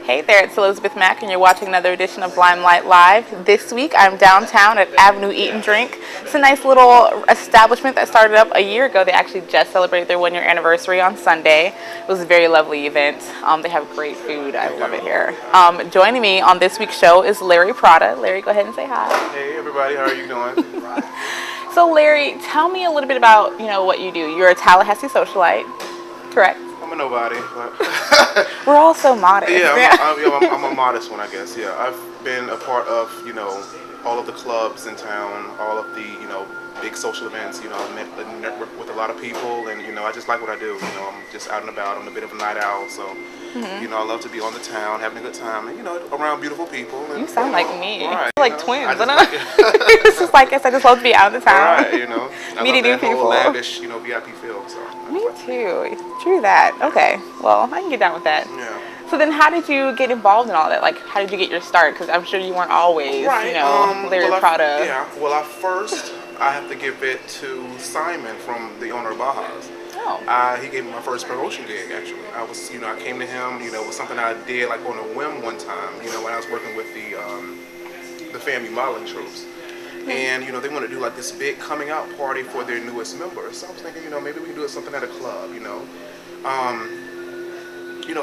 Hey there, it's Elizabeth Mack, and you're watching another edition of Limelight Live. This week, I'm downtown at Avenue Eat and Drink. It's a nice little establishment that started up a year ago. They actually just celebrated their one-year anniversary on Sunday. It was a very lovely event. They have great food. I love it here. Joining me on this week's show is Larry Prada. Larry, go ahead and say hi. Hey, everybody. How are you doing? So, Larry, tell me a little bit about what you do. You're a Tallahassee socialite, correct? I'm a nobody, but we're all so modest. I'm a modest one, I guess. Yeah, I've been a part of all of the clubs in town, all of the big social events. I've networked with a lot of people, and I just like what I do. I'm just out and about. I'm a bit of a night owl, so I love to be on the town, having a good time, and around beautiful people. And, you sound like me. Right, like twins. It's just like I said, I just love to be out of the town. Right, meeting new people. Lavish, VIP feel. So me too. True that. Okay. Well, I can get down with that. Yeah. So then, how did you get involved in all that? Like, how did you get your start? Because I'm sure you weren't always, Larry Prada. Yeah. Well, I have to give it to Simon from the owner of Baja's. Oh. He gave me my first promotion gig, actually. I came to him, it was something I did like on a whim one time, when I was working with the family modeling troops. And, they want to do like this big coming out party for their newest members. So I was thinking, maybe we can do something at a club,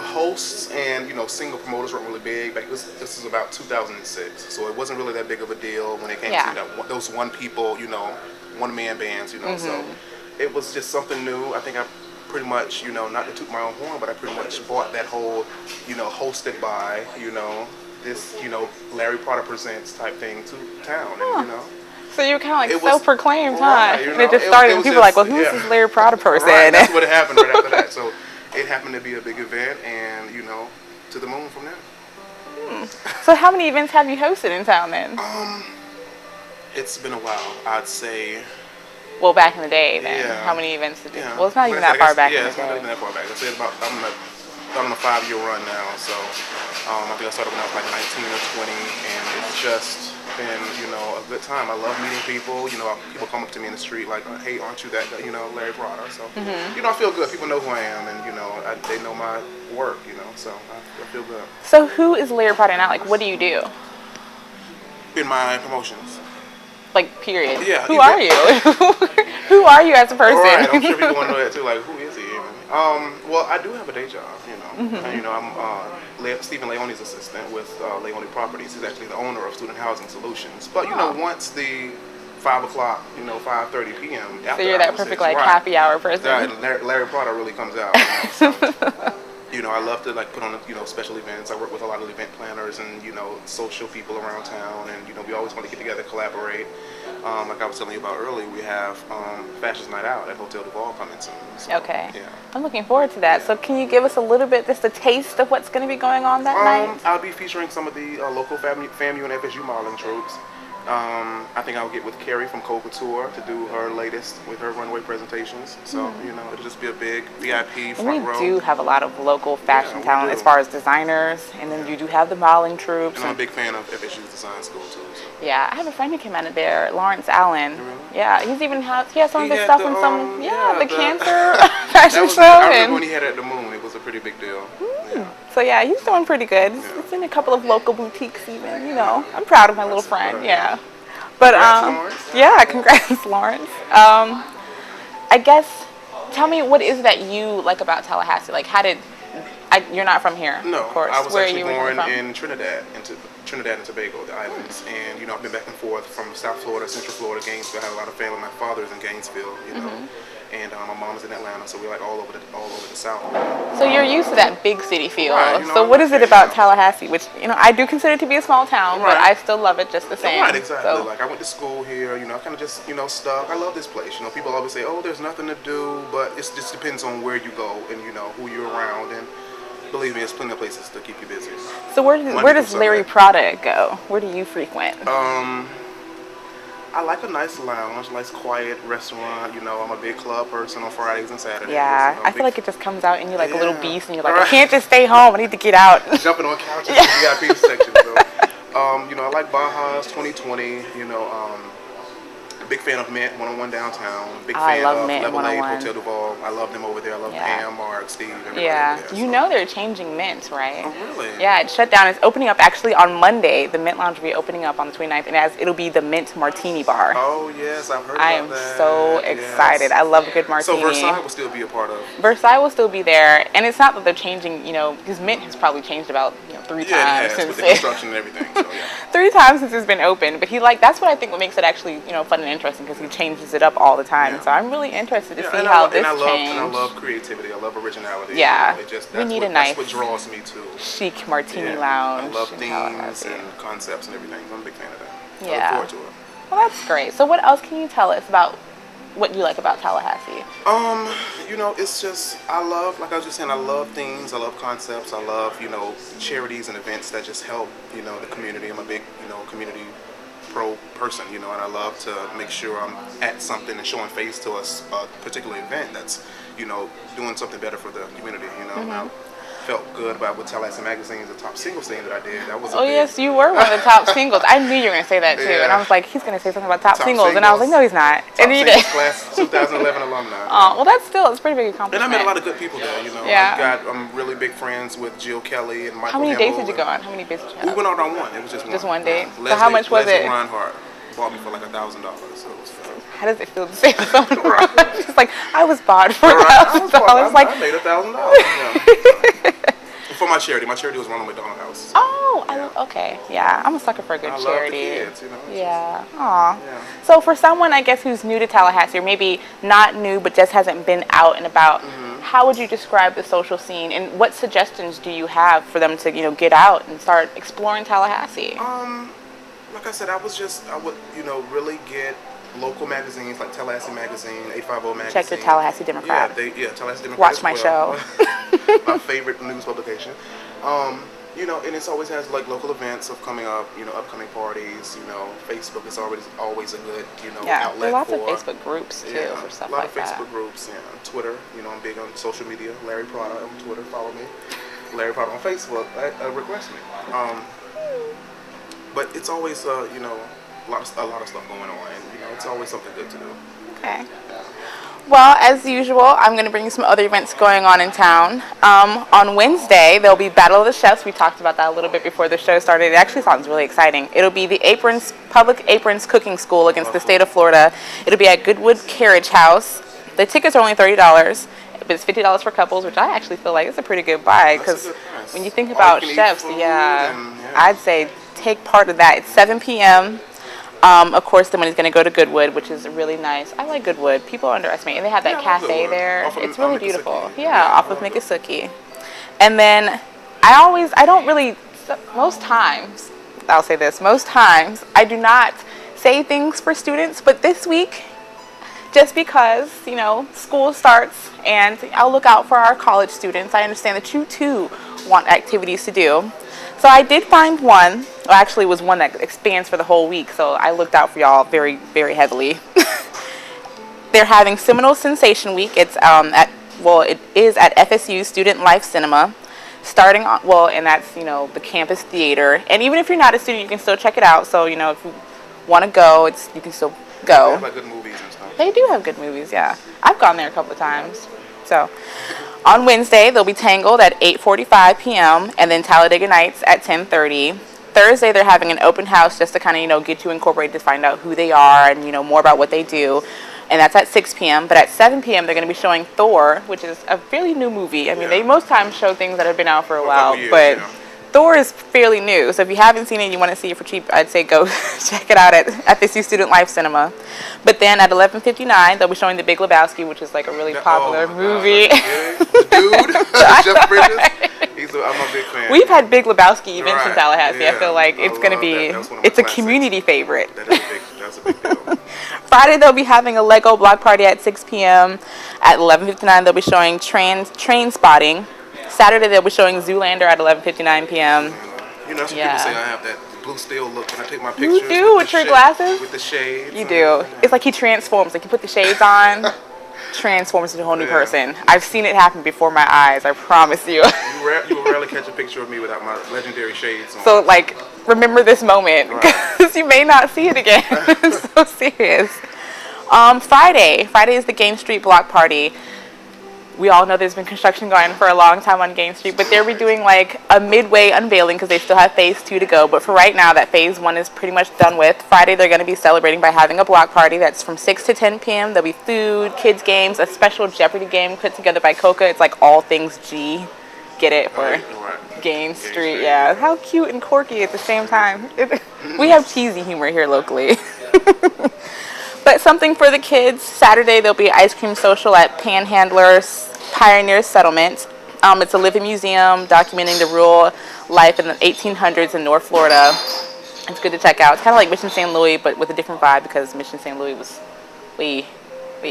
hosts and, single promoters weren't really big. Like this was about 2006. So it wasn't really that big of a deal when it came to those one people, one-man bands, So it was just something new. I think I pretty much, not to toot my own horn, but I pretty much bought that whole, hosted by, this, Larry Prada Presents type thing to town, and So you were kind of like self-proclaimed, huh? Right, and it just started, and people were like, well, who's this Larry Prada person? Right, that's what happened right after that. So it happened to be a big event, and, to the moon from there. So how many events have you hosted in town then? It's been a while. I'd say... Well, back in the day then. Yeah. How many events did you... Yeah. Well, it's not even that far back in the day. Yeah, it's not even that far back. I say I'm on a 5-year run now, so I think I started when I was like 19 or 20, and it's just been, a good time. I love meeting people. People come up to me in the street like, hey, aren't you that guy, Larry Prada? So, I feel good. People know who I am, and, they know my work, so I feel good. So who is Larry Prada now? Like, what do you do? In my promotions. Like, period. Yeah. Who are you? Who are you as a person? Right, I'm sure people want to know that too. Like, who is he even? Well, I do have a day job, And, I'm Stephen Leone's assistant with Leone Properties. He's actually the owner of Student Housing Solutions. But, once the 5 o'clock, 5:30 p.m. So you're that perfect, happy hour person. Yeah, Larry Prada really comes out. I love to put on special events. I work with a lot of event planners and social people around town, and we always want to get together, collaborate. Like I was telling you about earlier, we have Fashions Night Out at Hotel Duval coming soon. So, okay. Yeah. I'm looking forward to that. Yeah. So can you give us a little bit, just a taste of what's going to be going on that night? I'll be featuring some of the local FAMU and FSU modeling troops. I think I'll get with Carrie from Code Couture to do her latest with her runway presentations. So, it'll just be a big VIP front row. We do have a lot of local fashion talent as far as designers, and then you do have the modeling troops. And I'm a big fan of FSU's design school too. So. Yeah, I have a friend who came out of there, Lawrence Allen. Really? Yeah, he has some of his stuff in some, the cancer fashion show. I remember when he had it at the Moon, it was a pretty big deal. Yeah. So yeah, he's doing pretty good. It's in a couple of local boutiques even, I'm proud of my little friend, yeah. But congrats, Lawrence. I guess, tell me, what is it that you like about Tallahassee? Like, you're not from here, no, of course. I was Where actually are you born in Trinidad and Tobago, the islands. And, I've been back and forth from South Florida, Central Florida, Gainesville. I have a lot of family. My father is in Gainesville, and my mom is in Atlanta, so we're like all over the South. So you're used to that big city feel. Right, so what is it about Tallahassee, which, I do consider to be a small town, but I still love it just the same. Right, exactly. So. Like, I went to school here, I kind of just, stuck. I love this place. People always say, oh, there's nothing to do, but it just depends on where you go and, who you're around. And believe me, there's plenty of places to keep you busy. So where does Larry Prada go? Where do you frequent? I like a nice lounge, nice quiet restaurant. I'm a big club person on Fridays and Saturdays. Yeah, I feel like it just comes out in you like a little beast, and you're like, I can't just stay home. I need to get out. Jumping on couches in the VIP section. So, I like Baja's 2020. Big fan of Mint 101 downtown. Big I fan love of Mint Level 8 101. Hotel Duval. I love them over there. I love Pam, Mark, Steve, everybody Yeah. over there. You know they're changing Mint, right? Oh, really? Yeah, it shut down. It's opening up actually on Monday. The Mint Lounge will be opening up on the 29th, and it'll be the Mint Martini Bar. Oh, yes, I've heard I about am that. so excited. I love a good martini. So Versailles will still be a part of. Versailles will still be there, and it's not that they're changing, because Mint has probably changed about 3 times It has, since with the construction and everything. So, yeah. 3 times since it's been open. But that's what I think what makes it actually fun and interesting, because he changes it up all the time. Yeah. So I'm really interested to see and how I, this and I love, changed. And I love creativity. I love originality. Yeah. We need a nice, that's what draws me to chic martini lounge. I love themes Tallahassee. and concepts and everything. I'm a big fan of that. Yeah. I look forward to it. Well, that's great. So what else can you tell us about what you like about Tallahassee? It's just, I love, like I was just saying, I love themes, I love concepts, I love, charities and events that just help, the community. I'm a big, community pro person, and I love to make sure I'm at something and showing face to a particular event that's, doing something better for the community, And I felt good about with Tallahassee Magazine, the top single thing that I did. That was yes, you were one of the top singles. I knew you were going to say that too, and I was like, he's going to say something about top singles, and I was like, no, he's not. Top and he did. Class 2011 alumni. Oh, well, it's pretty big accomplishment. And I met a lot of good people there, Yeah. I'm really big friends with Jill Kelly and Michael How many Hamill dates did you go on? How many dates did you have? We went out on one. It was just one. Just one date? Leslie, So how much was Leslie it? Reinhardt bought me for like $1,000. So it was fun. How does it feel to say to someone? She's like, I was bought for $1,000. I made $1,000. For my charity. My charity was Ronald McDonald House. Okay. Yeah, I'm a sucker for a good charity. Love the kids, Yeah. Aw. Yeah. So for someone, I guess, who's new to Tallahassee, or maybe not new but just hasn't been out and about, how would you describe the social scene, and what suggestions do you have for them to, get out and start exploring Tallahassee? Like I said, I would, really get local magazines like Tallahassee Magazine, 850 Magazine. Check the Tallahassee Democrat. Tallahassee Democrat. Watch as my well. show. My favorite news publication. And it always has like local events of coming up, upcoming parties. Facebook is always a good, outlet there are lots for. of Facebook groups too for stuff like that. A lot of Facebook groups. Yeah, Twitter. I'm big on social media. Larry Prada on Twitter. Follow me. Larry Prada on Facebook. Request me. But it's always, a lot of stuff going on, and it's always something good to do. Okay. Well, as usual, I'm going to bring you some other events going on in town. On Wednesday, there'll be Battle of the Chefs. We talked about that a little bit before the show started. It actually sounds really exciting. It'll be the Public Aprons Cooking School against the state of Florida. It'll be at Goodwood Carriage House. The tickets are only $30, but it's $50 for couples, which I actually feel like it's a pretty good buy, because when you think about chefs, I'd say take part of that. It's 7 p.m. Of course, the money's going to go to Goodwood, which is really nice. I like Goodwood. People underestimate, and they have that cafe there. It's really beautiful. Yeah, off of Miccosukee. And then most times, I'll say this, most times I do not say things for students, but this week, just because, school starts and I'll look out for our college students, I understand that you too want activities to do. So I did find one. Well, actually, it was one that expands for the whole week, so I looked out for y'all very, very heavily. They're having Seminole Sensation Week. It is at FSU Student Life Cinema, starting on, and that's, the campus theater. And even if you're not a student, you can still check it out. So, if you want to go, you can still go. They have like good movies and stuff. They do have good movies, yeah. I've gone there a couple of times. So, on Wednesday, they'll be Tangled at 8:45 p.m. and then Talladega Nights at 10:30. Thursday, they're having an open house just to kind of, get you incorporated to find out who they are and, more about what they do. And that's at 6 p.m. But at 7 p.m., they're going to be showing Thor, which is a fairly new movie. I mean, they most times show things that have been out for a while, but Thor is fairly new. So if you haven't seen it and you want to see it for cheap, I'd say go check it out at FSU Student Life Cinema. But then at 11:59, they'll be showing The Big Lebowski, which is like a really popular movie. Dude, Jeff Bridges. I'm a big fan. We've had Big Lebowski events in Tallahassee. I feel like it's going to be, it's a community favorite. That's a big deal. Friday, they'll be having a Lego block party at 6 p.m. At 11:59, they'll be showing Train Spotting. Saturday, they'll be showing Zoolander at 11:59 p.m. That's what people say I have that blue steel look when I take my pictures. You do with your glasses? With the shades. You do. It's like he transforms. Like you put the shades on. transforms into a whole new person. I've seen it happen before my eyes, I promise you. You will rarely catch a picture of me without my legendary shades on. So, like, remember this moment, because you may not see it again. It's so serious. Friday is the Gaines Street Block Party. We all know there's been construction going for a long time on Gaines Street, but they'll be doing like a midway unveiling because they still have phase 2 to go. But for right now, that phase 1 is pretty much done with. Friday, they're going to be celebrating by having a block party that's from 6 to 10 p.m. There'll be food, kids games, a special Jeopardy game put together by Coca. It's like all things G. Get it for Gaines Street. Yeah, how cute and quirky at the same time. We have cheesy humor here locally. But something for the kids. Saturday, there'll be an ice cream social at Panhandler's Pioneer Settlement. It's a living museum documenting the rural life in the 1800s in North Florida. It's good to check out. It's kind of like Mission St. Louis, but with a different vibe because Mission St. Louis was way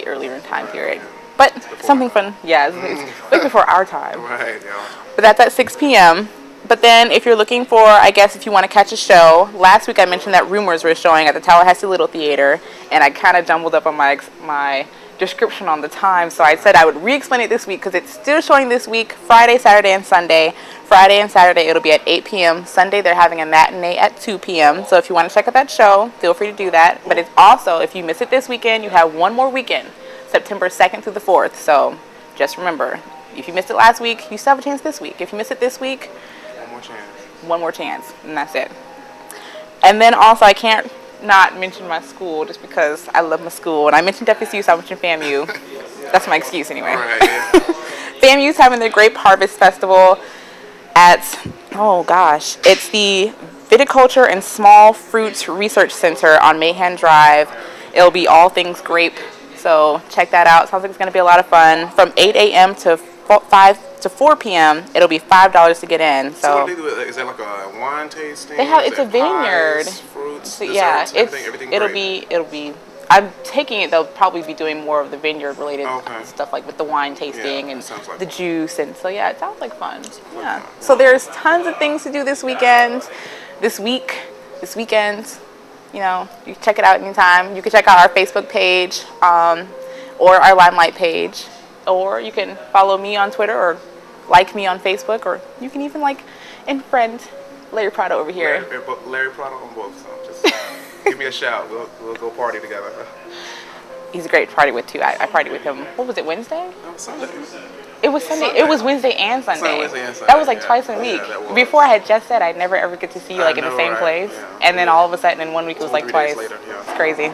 earlier in time period. But something fun. Yeah, it's way before our time. Right, yeah. But that's at 6 p.m. But then if you're looking for, I guess, if you want to catch a show, last week I mentioned that Rumors were showing at the Tallahassee Little Theater, and I kind of jumbled up on my description on the time, so I said I would re-explain it this week because it's still showing this week, Friday, Saturday, and Sunday. Friday and Saturday it'll be at 8 p.m. Sunday they're having a matinee at 2 p.m. So if you want to check out that show, feel free to do that. But it's also, if you miss it this weekend, you have one more weekend, September 2nd through the 4th. So just remember, if you missed it last week, you still have a chance this week. If you miss it this week, one more chance, and that's it. And then also, I can't not mention my school just because I love my school. And I mentioned FSU, so I mentioned FAMU. That's my excuse anyway. Right, yeah. FAMU's having their Grape Harvest Festival at, it's the Viticulture and Small Fruits Research Center on Mahan Drive. It'll be all things grape, so check that out. Sounds like it's going to be a lot of fun. From 8 a.m. to 4 p.m. it'll be $5 to get in. So what do they do? Is that like a wine tasting? It's a vineyard. Pies, fruits, so, desserts, yeah, everything it'll great. be. I'm taking it. They'll probably be doing more of the vineyard related stuff, like with the wine tasting and like the juice, and so yeah, it sounds like fun. Yeah. So there's tons of things to do this weekend, this weekend. You know, you can check it out anytime. You can check out our Facebook page or our Limelight page, or you can follow me on Twitter or like me on Facebook, or you can even like and friend Larry Prado over here. Larry Prado on both. So just give me a shout. We'll go party together. He's a great to party with too. I partied with him. What was it, Wednesday? No, Sunday. It was Sunday. It was Wednesday and Sunday. Wednesday and Sunday. That was like twice in a week. Yeah, Before I had just said I'd never ever get to see you like in the same place, and then all of a sudden in 1 week it was like 3 twice. days later, yeah. It's crazy.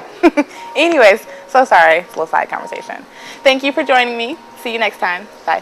Anyways, so sorry. It's a little side conversation. Thank you for joining me. See you next time. Bye.